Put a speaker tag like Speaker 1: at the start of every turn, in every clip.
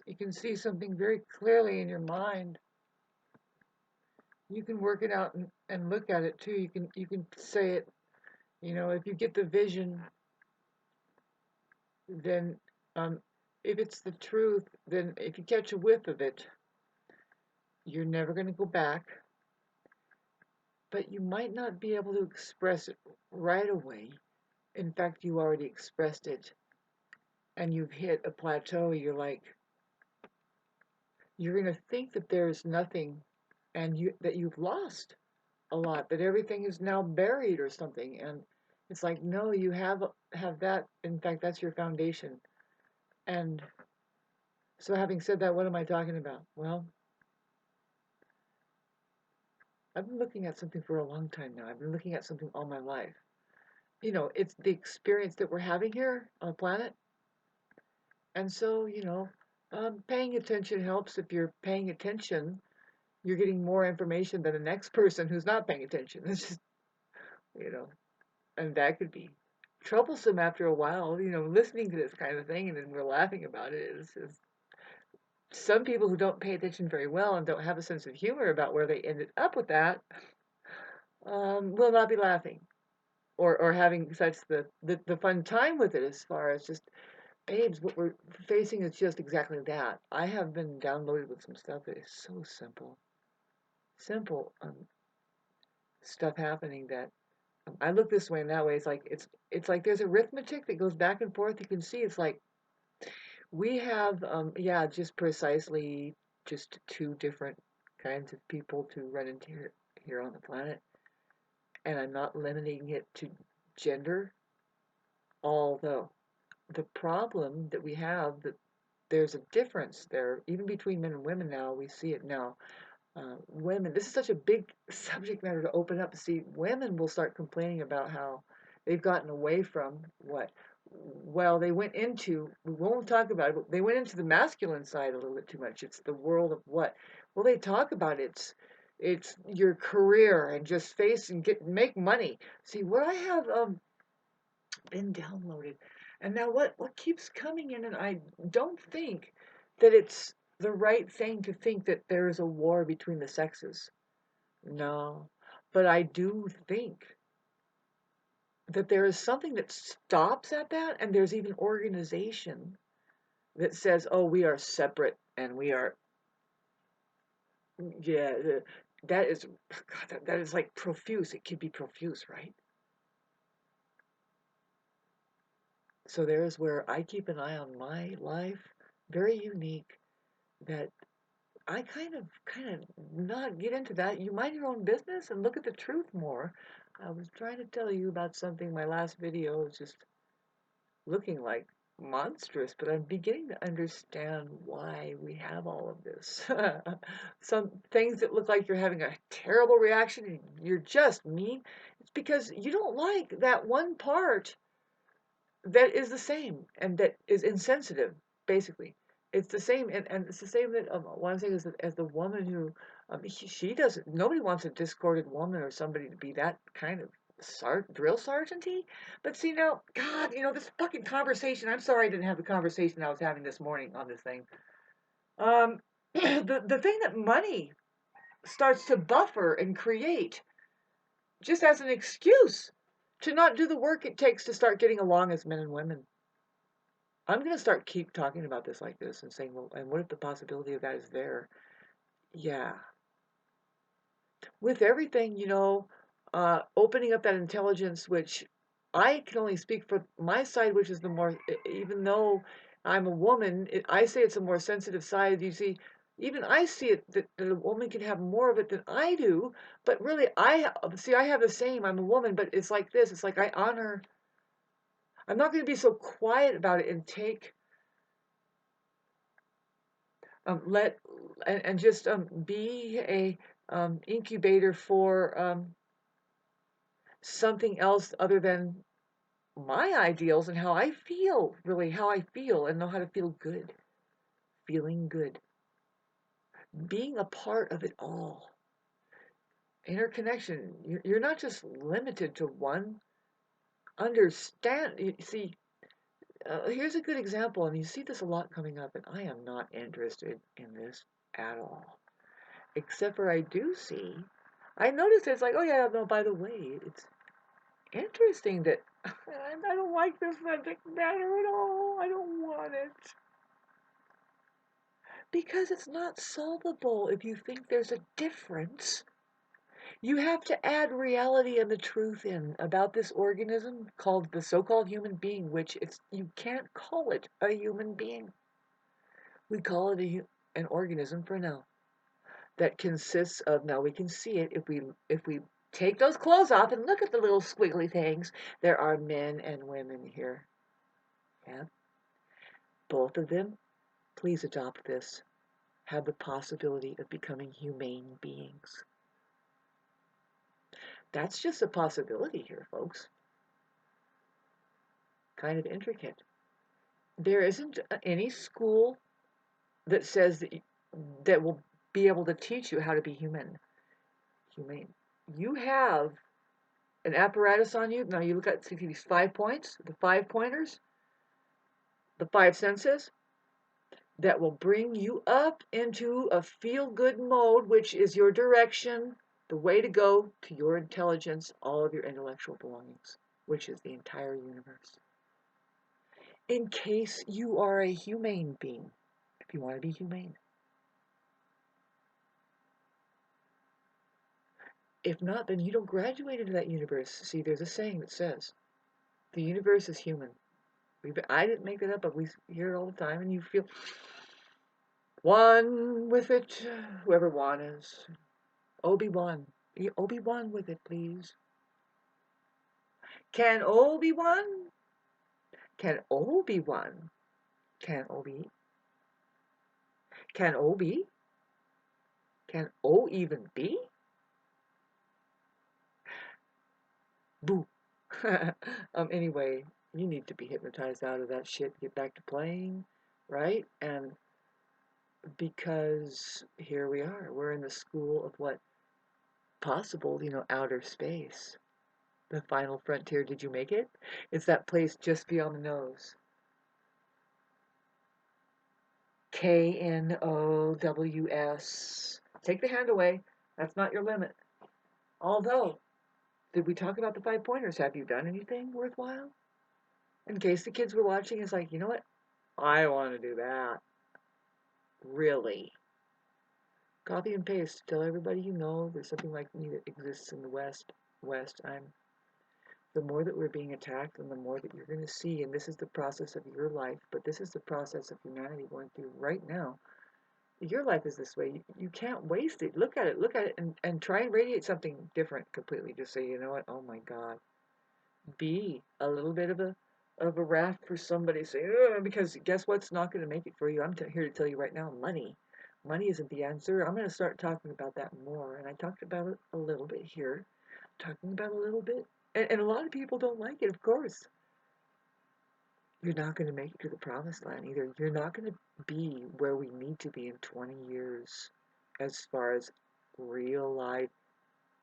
Speaker 1: You can see something very clearly in your mind. You can work it out and look at it too. You can say it. You know, if you get the vision, then if it's the truth, then if you catch a whiff of it, you're never going to go back. But you might not be able to express it right away. In fact, you already expressed it, and you've hit a plateau. You're going to think that there's nothing, and that you've lost a lot, that everything is now buried or something. And it's like, no, you have that. In fact, that's your foundation. And so, having said that, what am I talking about? Well, I've been looking at something for a long time now. I've been looking at something all my life. You know, it's the experience that we're having here on the planet. And so, paying attention helps. If you're paying attention, you're getting more information than the next person who's not paying attention. It's just, you know, and that could be troublesome after a while, listening to this kind of thing, and then we're laughing about it. Is some people who don't pay attention very well and don't have a sense of humor about where they ended up with that will not be laughing or having such the fun time with it, as far as just, babes, what we're facing is just exactly that. I have been downloaded with some stuff that is so simple stuff happening that I look this way and that way. It's like there's arithmetic that goes back and forth. You can see it's like we have just precisely just two different kinds of people to run into here on the planet, and I'm not limiting it to gender. Although the problem that we have, that there's a difference there even between men and women now. We see it now. Women, this is such a big subject matter to open up. See, women will start complaining about how they've gotten away from what? Well, they went into, we won't talk about it, but they went into the masculine side a little bit too much. It's the world of what? Well, they talk about it's your career and just face and make money. See, what I have been downloaded, and now what keeps coming in, and I don't think that it's the right thing to think that there is a war between the sexes. No, but I do think that there is something that stops at that, and there's even organization that says, "Oh, we are separate, and we are." Yeah, that is, God, that is like profuse. It could be profuse, right? So there's where I keep an eye on my life, very unique. That I kind of not get into that. You mind your own business and look at the truth more. I was trying to tell you about something. My last video was just looking like monstrous, but I'm beginning to understand why we have all of this. Some things that look like you're having a terrible reaction and you're just mean. It's because you don't like that one part that is the same and that is insensitive, basically. It's the same, and it's the same that what I'm saying is that as the woman who she doesn't. Nobody wants a discordant woman or somebody to be that kind of drill sergeanty. But see now, God, this fucking conversation. I'm sorry I didn't have the conversation I was having this morning on this thing. The thing that money starts to buffer and create just as an excuse to not do the work it takes to start getting along as men and women. I'm going to keep talking about this like this and saying, well, and what if the possibility of that is there? Yeah. With everything, opening up that intelligence, which I can only speak for my side, which is the more, even though I'm a woman, I say it's a more sensitive side. You see, even I see it that a woman can have more of it than I do, but really, I have the same. I'm a woman, but it's like this. It's like I honor. I'm not going to be so quiet about it and take let and just be a incubator for something else other than my ideals and how I feel, really how I feel, and know how to feel good, feeling good, being a part of it all. Interconnection. You're not just limited to one. Understand. You see, Here's a good example, and you see this a lot coming up, and I am not interested in this at all. Except for I noticed it's like, oh yeah, no, by the way, it's interesting that I don't like this subject matter at all. I don't want it. Because it's not solvable if you think there's a difference. You have to add reality and the truth in about this organism called the so-called human being, which you can't call it a human being. We call it an organism for now that consists of, now we can see it if we take those clothes off and look at the little squiggly things. There are men and women here. Yeah, both of them. Please adopt this. Have the possibility of becoming humane beings. That's just a possibility here, folks. Kind of intricate. There isn't any school that says that will be able to teach you how to be humane. You have an apparatus on you. Now you look at these 5 points, the 5 pointers, the 5 senses that will bring you up into a feel-good mode, which is your direction, the way to go to your intelligence, all of your intellectual belongings, which is the entire universe. In case you are a humane being, if you want to be humane. If not, then you don't graduate into that universe. See, there's a saying that says, the universe is human. I didn't make that up, but we hear it all the time, and you feel one with it, whoever one is. Obi-Wan. Obi-Wan with it, please. Can Obi-Wan? Can Obi-Wan? Can Obi? Can Obi? Can O even be? Boo. Anyway, you need to be hypnotized out of that shit, get back to playing, right? And because here we are, we're in the school of what possible, outer space. The final frontier. Did you make it? It's that place just beyond the nose. KNOWS. Take the hand away. That's not your limit. Although, did we talk about the 5 pointers? Have you done anything worthwhile? In case the kids were watching, it's like, you know what? I want to do that. Really. Copy and paste. Tell everybody you know there's something like me that exists in the West. The more that we're being attacked and the more that you're going to see, and this is the process of your life, but this is the process of humanity going through right now. Your life is this way. You can't waste it. Look at it, and try and radiate something different completely. Just say, you know what? Oh my God. Be a little bit of a raft for somebody. Say, because guess what's not going to make it for you? I'm here to tell you right now, money. Money isn't the answer. I'm going to start talking about that more, and I talked about it a little bit here. Talking about a little bit, and a lot of people don't like it, of course. You're not going to make it to the promised land either. You're not going to be where we need to be in 20 years as far as real life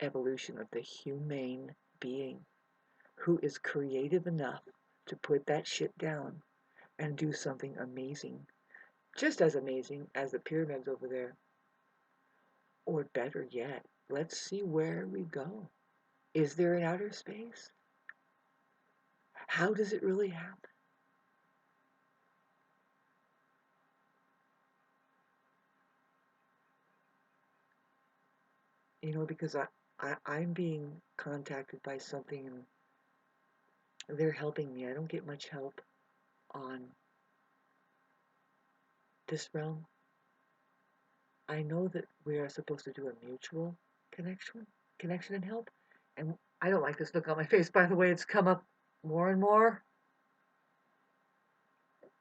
Speaker 1: evolution of the humane being who is creative enough to put that shit down and do something amazing, just as amazing as the pyramids over there. Or better yet, let's see where we go. Is there an outer space? How does it really happen? Because I'm being contacted by something and they're helping me. I don't get much help on this realm. I know that we are supposed to do a mutual connection and help. And I don't like this look on my face, by the way. It's come up more and more.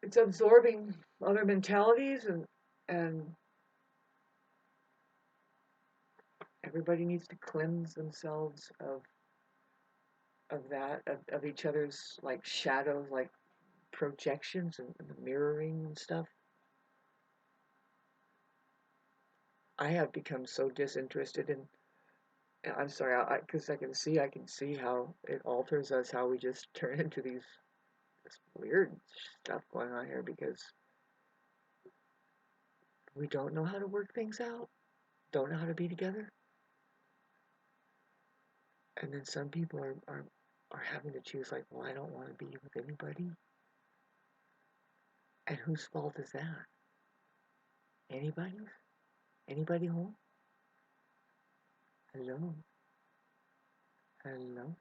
Speaker 1: It's absorbing other mentalities and everybody needs to cleanse themselves of that, of each other's like shadows, like projections and mirroring and stuff. I have become so disinterested in. I'm sorry, because I can see how it alters us, how we just turn into these this weird stuff going on here because we don't know how to work things out, don't know how to be together. And then some people are having to choose, like, well, I don't want to be with anybody. And whose fault is that? Anybody's? Anybody home? Hello? Hello?